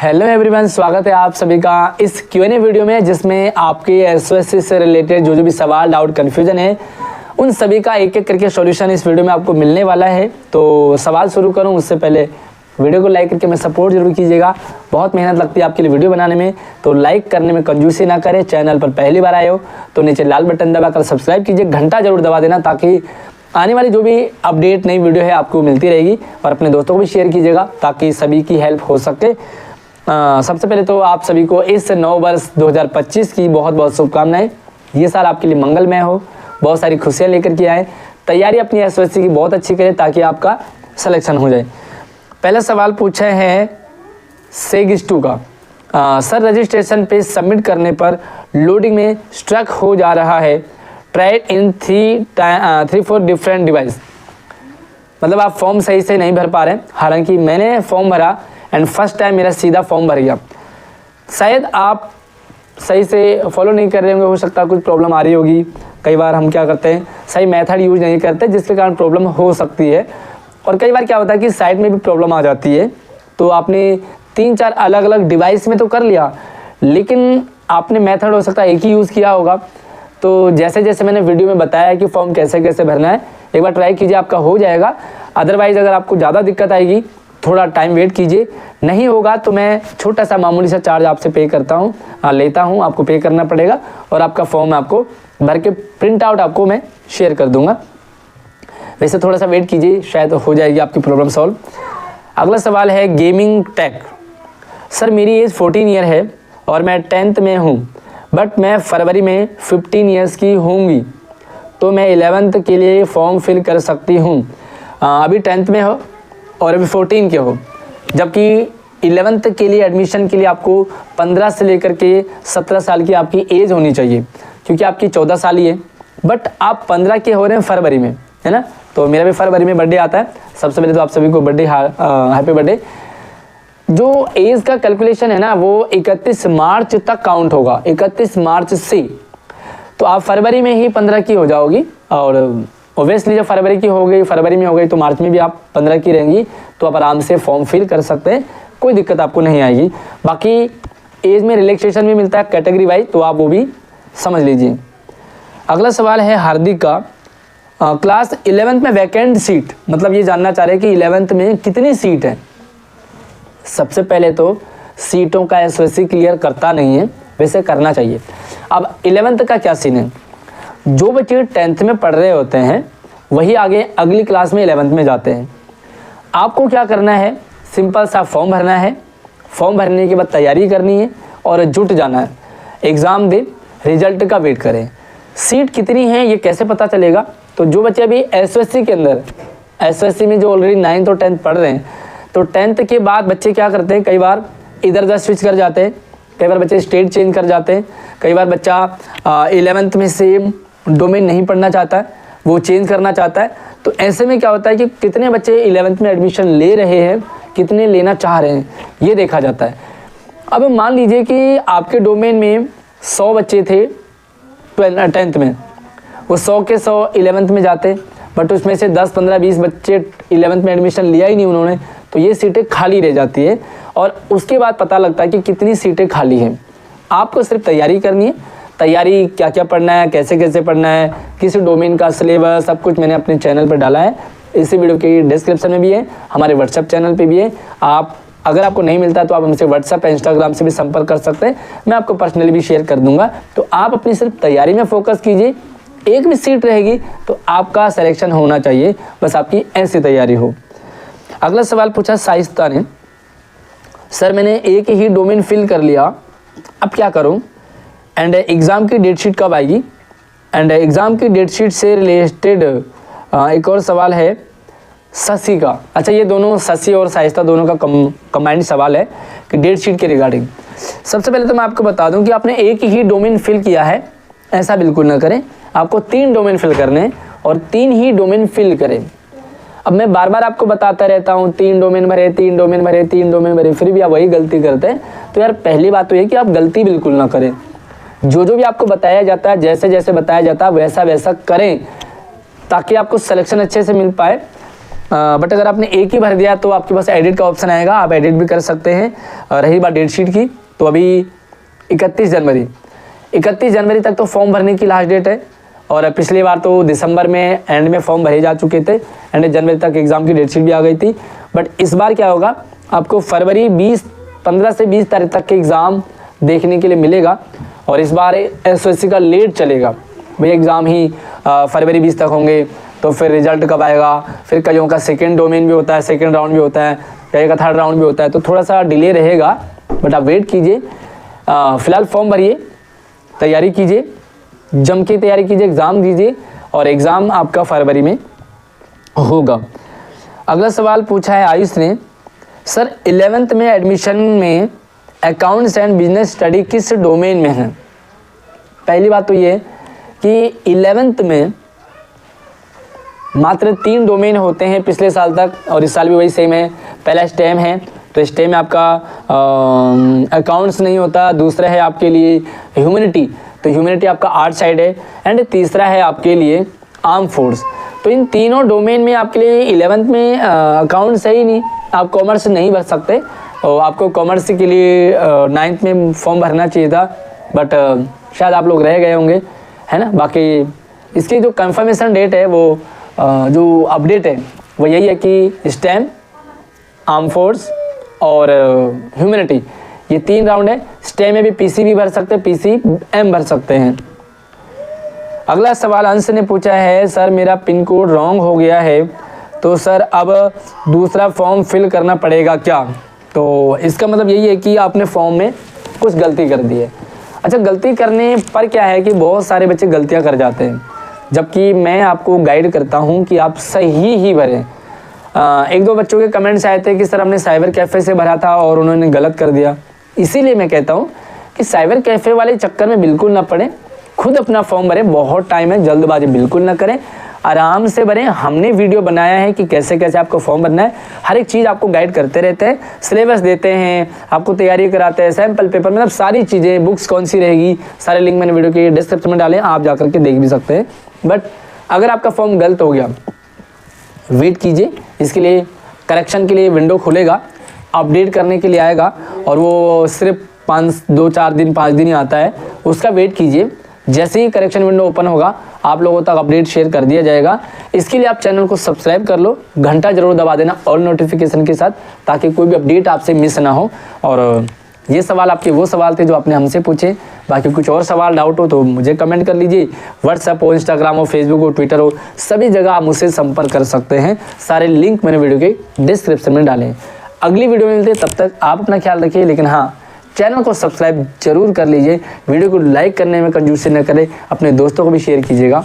Hello everyone, स्वागत है आप सभी का इस Q&A वीडियो में, जिसमें आपके एसओएससी से रिलेटेड जो भी सवाल, डाउट, कन्फ्यूजन है उन सभी का एक एक करके सॉल्यूशन इस वीडियो में आपको मिलने वाला है। तो सवाल शुरू करूं उससे पहले वीडियो को लाइक करके मैं सपोर्ट जरूर कीजिएगा। बहुत मेहनत लगती है आपके लिए वीडियो बनाने में, तो लाइक करने में कंजूसी ना करें। चैनल पर पहली बार आए हो तो नीचे लाल बटन दबाकर सब्सक्राइब कीजिए, घंटा जरूर दबा देना ताकि आने वाली जो भी अपडेट नई वीडियो है आपको मिलती रहेगी। और अपने दोस्तों को भी शेयर कीजिएगा ताकि सभी की हेल्प हो सके। सबसे पहले तो आप सभी को इस नव वर्ष 2025 की बहुत बहुत शुभकामनाएं। ये साल आपके लिए मंगलमय हो, बहुत सारी खुशियां लेकर के आए। तैयारी अपनी एसओएससी की बहुत अच्छी करें ताकि आपका सिलेक्शन हो जाए। पहला सवाल पूछा है सेगिस्टू का। सर, रजिस्ट्रेशन पे सबमिट करने पर लोडिंग में स्ट्रक हो जा रहा है। Tried in 3-4 different device. मतलब आप फॉर्म सही से नहीं भर पा रहे हैं। हालांकि मैंने फॉर्म भरा एंड फर्स्ट टाइम मेरा सीधा फॉर्म भर गया। शायद आप सही से फॉलो नहीं कर रहे होंगे, हो सकता है कुछ प्रॉब्लम आ रही होगी। कई बार हम क्या करते हैं, सही मेथड यूज नहीं करते जिसके कारण प्रॉब्लम हो सकती है। और कई बार क्या होता है कि साइट में भी प्रॉब्लम आ जाती है। तो आपने 3-4 अलग अलग डिवाइस में तो कर लिया, लेकिन आपने मेथड हो सकता है एक ही यूज़ किया होगा। तो जैसे जैसे मैंने वीडियो में बताया कि फॉर्म कैसे कैसे भरना है, एक बार ट्राई कीजिए, आपका हो जाएगा। अदरवाइज़ अगर आपको ज़्यादा दिक्कत आएगी, थोड़ा टाइम वेट कीजिए। नहीं होगा तो मैं छोटा सा मामूली सा चार्ज आपसे पे करता हूँ, लेता हूँ, आपको पे करना पड़ेगा। और आपका फॉर्म आपको भर के प्रिंट आउट आपको मैं शेयर कर दूँगा। वैसे थोड़ा सा वेट कीजिए, शायद हो जाएगी आपकी प्रॉब्लम सॉल्व। अगला सवाल है गेमिंग टेक। सर, मेरी एज 14 ईयर है और मैं 10th में हूँ, बट मैं फरवरी में 15 ईयर्स की होंगी, तो मैं 11th के लिए फॉर्म फिल कर सकती हूँ। अभी 10th में हो और अभी 14 के हो, जबकि 11th के लिए एडमिशन के लिए आपको 15 से लेकर के 17 साल की आपकी एज होनी चाहिए, क्योंकि आपकी 14 साल ही है। बट आप 15 के हो रहे हैं फरवरी में, है ना। तो मेरा भी फरवरी में बर्थडे आता है। सबसे पहले तो आप सभी को बर्थडे हैप्पी बर्थडे। जो एज का कैलकुलेशन है ना, वो 31 मार्च तक काउंट होगा, 31 मार्च से। तो आप फरवरी में ही 15 की हो जाओगी। और ओब्वियसली जब फरवरी की हो गई, फरवरी में हो गई, तो मार्च में भी आप 15 की रहेंगी। तो आप आराम से फॉर्म फिल कर सकते हैं, कोई दिक्कत आपको नहीं आएगी। बाकी एज में रिलैक्सेशन भी मिलता है कैटेगरी वाइज, तो आप वो भी समझ लीजिए। अगला सवाल है हार्दिक का। क्लास 11th में वैकेंट सीट, मतलब ये जानना चाह रहे हैं कि 11th में कितनी सीट है। सबसे पहले तो सीटों का एसओएससी क्लियर करता नहीं है, वैसे करना चाहिए। अब 11th का क्या सीन है, जो बच्चे 10th में पढ़ रहे होते हैं वही आगे अगली क्लास में 11th में जाते हैं। आपको क्या करना है, सिंपल सा फॉर्म भरना है। फॉर्म भरने के बाद तैयारी करनी है और जुट जाना है। एग्ज़ाम दे, रिजल्ट का वेट करें। सीट कितनी है ये कैसे पता चलेगा, तो जो बच्चे अभी एसओएससी के अंदर, एसओएससी में जो ऑलरेडी 9th और 10th पढ़ रहे हैं, तो 10th के बाद बच्चे क्या करते हैं, कई बार इधर उधर स्विच कर जाते हैं, कई बार बच्चे स्टेट चेंज कर जाते हैं, कई बार बच्चा 11th में सेम डोमेन नहीं पढ़ना चाहता है, वो चेंज करना चाहता है। तो ऐसे में क्या होता है कि कितने बच्चे 11th में एडमिशन ले रहे हैं, कितने लेना चाह रहे हैं, ये देखा जाता है। अब मान लीजिए कि आपके डोमेन में 100 बच्चे थे 10th में, वो 100 के 100 11th में जाते, बट उसमें से 10, 15, 20 बच्चे 11th में एडमिशन लिया ही नहीं उन्होंने, तो ये सीटें खाली रह जाती है। और उसके बाद पता लगता है कि कितनी सीटें खाली हैं। आपको सिर्फ तैयारी करनी है। तैयारी क्या क्या पढ़ना है, कैसे कैसे पढ़ना है, किस डोमेन का सिलेबस, सब कुछ मैंने अपने चैनल पर डाला है। इसी वीडियो के डिस्क्रिप्शन में भी है, हमारे व्हाट्सएप चैनल पे भी है। आप अगर आपको नहीं मिलता तो आप हमसे व्हाट्सएप, इंस्टाग्राम से भी संपर्क कर सकते हैं, मैं आपको पर्सनली भी शेयर कर दूंगा। तो आप अपनी सिर्फ तैयारी में फोकस कीजिए। एक भी सीट रहेगी तो आपका सिलेक्शन होना चाहिए, बस आपकी ऐसी तैयारी हो। अगला सवाल पूछा साइस्ता ने। सर, मैंने एक ही डोमेन फिल कर लिया, अब क्या करूं, एंड एग्ज़ाम की डेट शीट कब आएगी। एंड एग्ज़ाम की डेट शीट से रिलेटेड एक और सवाल है शशि का। अच्छा, ये दोनों शशि और साइस्ता दोनों का कंबाइंड सवाल है कि डेट शीट के रिगार्डिंग। सबसे पहले तो मैं आपको बता दूं कि आपने एक ही डोमेन फिल किया है, ऐसा बिल्कुल ना करें। आपको 3 डोमेन फिल करने हैं और 3 ही डोमेन फिल करें। अब मैं बार बार आपको बताता रहता हूँ 3 डोमेन भरे, 3 डोमेन भरे, 3 डोमेन भरे, फिर भी आप वही गलती करते हैं। तो यार, पहली बात तो ये कि आप गलती बिल्कुल ना करें। जो भी आपको बताया जाता है, जैसे जैसे बताया जाता है वैसा वैसा करें, ताकि आपको सिलेक्शन अच्छे से मिल पाए। बट अगर आपने एक ही भर दिया तो आपके पास एडिट का ऑप्शन आएगा, आप एडिट भी कर सकते हैं। रही बात डेट शीट की, तो अभी 31 जनवरी तक तो फॉर्म भरने की लास्ट डेट है, और पिछली बार तो दिसंबर में एंड में फॉर्म भरे जा चुके थे, एंड जनवरी तक एग्ज़ाम की डेट शीट भी आ गई थी। बट इस बार क्या होगा, आपको फरवरी 15 से 20 तारीख तक के एग्ज़ाम देखने के लिए मिलेगा, और इस बार SOSC का लेट चलेगा। भाई एग्ज़ाम ही फरवरी 20 तक होंगे, तो फिर रिजल्ट कब आएगा, फिर कईयों का सेकेंड डोमेन भी होता है, सेकेंड राउंड भी होता है, कई का थर्ड राउंड भी होता है, तो थोड़ा सा डिले रहेगा। बट आप वेट कीजिए, फ़िलहाल फॉर्म भरिए, तैयारी कीजिए, जम के तैयारी कीजिए, एग्ज़ाम दीजिए, और एग्ज़ाम आपका फरवरी में होगा। अगला सवाल पूछा है आयुष ने, सर 11th में एडमिशन में अकाउंट्स एंड बिजनेस स्टडी किस डोमेन में है? पहली बात तो ये कि 11th में मात्र 3 डोमेन होते हैं पिछले साल तक, और इस साल भी वही सेम है। पहला स्टेम है, तो स्टेम में आपका अकाउंट्स नहीं होता। दूसरा है आपके लिए ह्यूमैनिटी, तो ह्यूमैनिटी आपका आर्ट साइड है, एंड तीसरा है आपके लिए आर्म फोर्स। तो इन तीनों डोमेन में आपके लिए 11th में अकाउंट्स है ही नहीं, आप कॉमर्स नहीं भर सकते, और आपको कॉमर्स के लिए 9th में फॉर्म भरना चाहिए था, बट शायद आप लोग रह गए होंगे, है ना। बाकी इसकी जो कंफर्मेशन डेट है, वो जो अपडेट है वो यही है कि स्टेम, आर्म फोर्स और ह्यूमैनिटी, ये 3 राउंड है। स्टेम में भी PC भी भर सकते हैं, PCM भर सकते हैं। अगला सवाल अंश ने पूछा है, सर मेरा पिन कोड रॉन्ग हो गया है, तो सर अब दूसरा फॉर्म फिल करना पड़ेगा क्या? तो इसका मतलब यही है कि आपने फॉर्म में कुछ गलती कर दी है। अच्छा, गलती करने पर क्या है कि बहुत सारे बच्चे गलतियां कर जाते हैं, जबकि मैं आपको गाइड करता हूं कि आप सही ही भरें। 1-2 बच्चों के कमेंट्स आए थे कि सर हमने साइबर कैफ़े से भरा था और उन्होंने गलत कर दिया। इसीलिए मैं कहता हूं कि साइबर कैफ़े वाले चक्कर में बिल्कुल ना पड़े, खुद अपना फॉर्म भरें, बहुत टाइम है, जल्दबाजी बिल्कुल ना करें, आराम से भरें। हमने वीडियो बनाया है कि कैसे कैसे आपको फॉर्म भरना है, हर एक चीज़ आपको गाइड करते रहते हैं, सिलेबस देते हैं, आपको तैयारी कराते हैं, सैम्पल पेपर, मतलब सारी चीज़ें, बुक्स कौन सी रहेगी, सारे लिंक मैंने वीडियो के डिस्क्रिप्शन में डाले, आप जा करके देख भी सकते हैं। बट अगर आपका फॉर्म गलत हो गया, वेट कीजिए, इसके लिए करेक्शन के लिए विंडो खुलेगा, अपडेट करने के लिए आएगा, और वो सिर्फ 2-4 दिन 5 दिन ही आता है, उसका वेट कीजिए। जैसे ही करेक्शन विंडो ओपन होगा, आप लोगों तक अपडेट शेयर कर दिया जाएगा। इसके लिए आप चैनल को सब्सक्राइब कर लो, घंटा जरूर दबा देना ऑल नोटिफिकेशन के साथ, ताकि कोई भी अपडेट आपसे मिस ना हो। और ये सवाल आपके वो सवाल थे जो आपने हमसे पूछे। बाकी कुछ और सवाल डाउट हो तो मुझे कमेंट कर लीजिए। व्हाट्सएप हो, इंस्टाग्राम हो, फेसबुक हो, ट्विटर हो, सभी जगह आप मुझसे संपर्क कर सकते हैं। सारे लिंक मैंने वीडियो के डिस्क्रिप्शन में डाले हैं। अगली वीडियो में मिलते हैं, तब तक आप अपना ख्याल रखिए। लेकिन हाँ, चैनल को सब्सक्राइब जरूर कर लीजिए, वीडियो को लाइक करने में कंजूसी न करें, अपने दोस्तों को भी शेयर कीजिएगा।